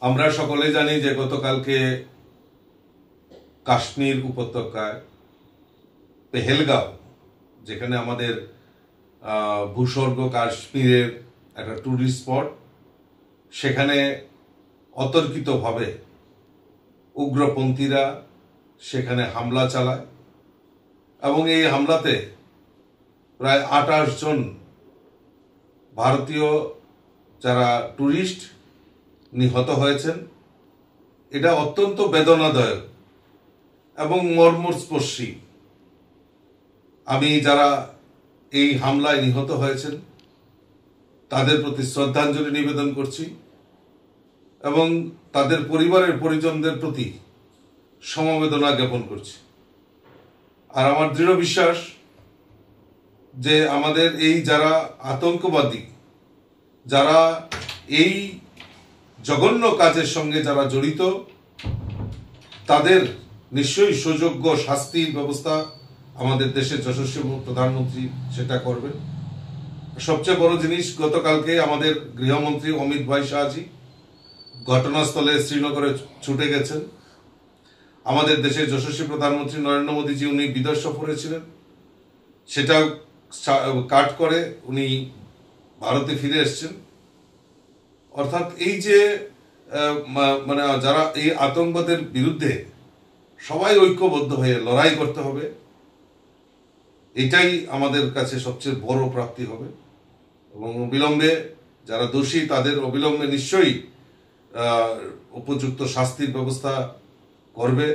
আমরা সকলে জানি যে গতকালকে কাশ্মীর উপত্যকায় পেহেলগাঁও, যেখানে আমাদের ভূস্বর্গ কাশ্মীরের একটা ট্যুরিস্ট স্পট, সেখানে অতর্কিতভাবে উগ্রপন্থীরা সেখানে হামলা চালায় এবং এই হামলাতে প্রায় 28 জন ভারতীয় যারা ট্যুরিস্ট নিহত হয়েছেন। এটা অত্যন্ত বেদনাদায়ক এবং মর্মস্পর্শী। আমি যারা এই হামলায় নিহত হয়েছেন তাদের প্রতি শ্রদ্ধাঞ্জলি নিবেদন করছি এবং তাদের পরিবারের পরিজনদের প্রতি সমবেদনা জ্ঞাপন করছি। আর আমার দৃঢ় বিশ্বাস যে আমাদের এই যারা আতঙ্কবাদী, যারা এই জঘন্য কাজের সঙ্গে যারা জড়িত, তাদের নিশ্চয়ই সুযোগ্য শাস্তির ব্যবস্থা আমাদের দেশের যশস্বী প্রধানমন্ত্রী সেটা করবেন। সবচেয়ে বড় জিনিস, গতকালকে আমাদের গৃহমন্ত্রী অমিত ভাই শাহজি ঘটনাস্থলে শ্রীনগরে ছুটে গেছেন। আমাদের দেশের যশস্বী প্রধানমন্ত্রী নরেন্দ্র মোদীজি উনি বিদেশ সফরে ছিলেন, সেটা কাট করে উনি ভারতে ফিরে এসছেন। অর্থাৎ এই যে মানে যারা এই আতঙ্কবাদের বিরুদ্ধে সবাই ঐক্যবদ্ধ হয়ে লড়াই করতে হবে, এটাই আমাদের কাছে সবচেয়ে বড় প্রাপ্তি হবে। এবং অবিলম্বে যারা দোষী তাদের অবিলম্বে নিশ্চয়ই উপযুক্ত শাস্তির ব্যবস্থা করবে।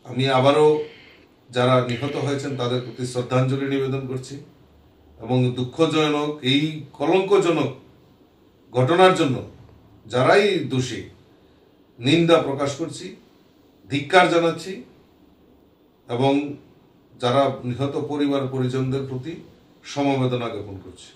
আমি আবারও যারা নিহত হয়েছেন তাদের প্রতি শ্রদ্ধাঞ্জলি নিবেদন করছি এবং দুঃখজনক এই কলঙ্কজনক ঘটনার জন্য যারাই দোষী নিন্দা প্রকাশ করছি, ধিক্কার জানাচ্ছি এবং যারা নিহত পরিবার পরিজনদের প্রতি সমবেদনা জ্ঞাপন করছি।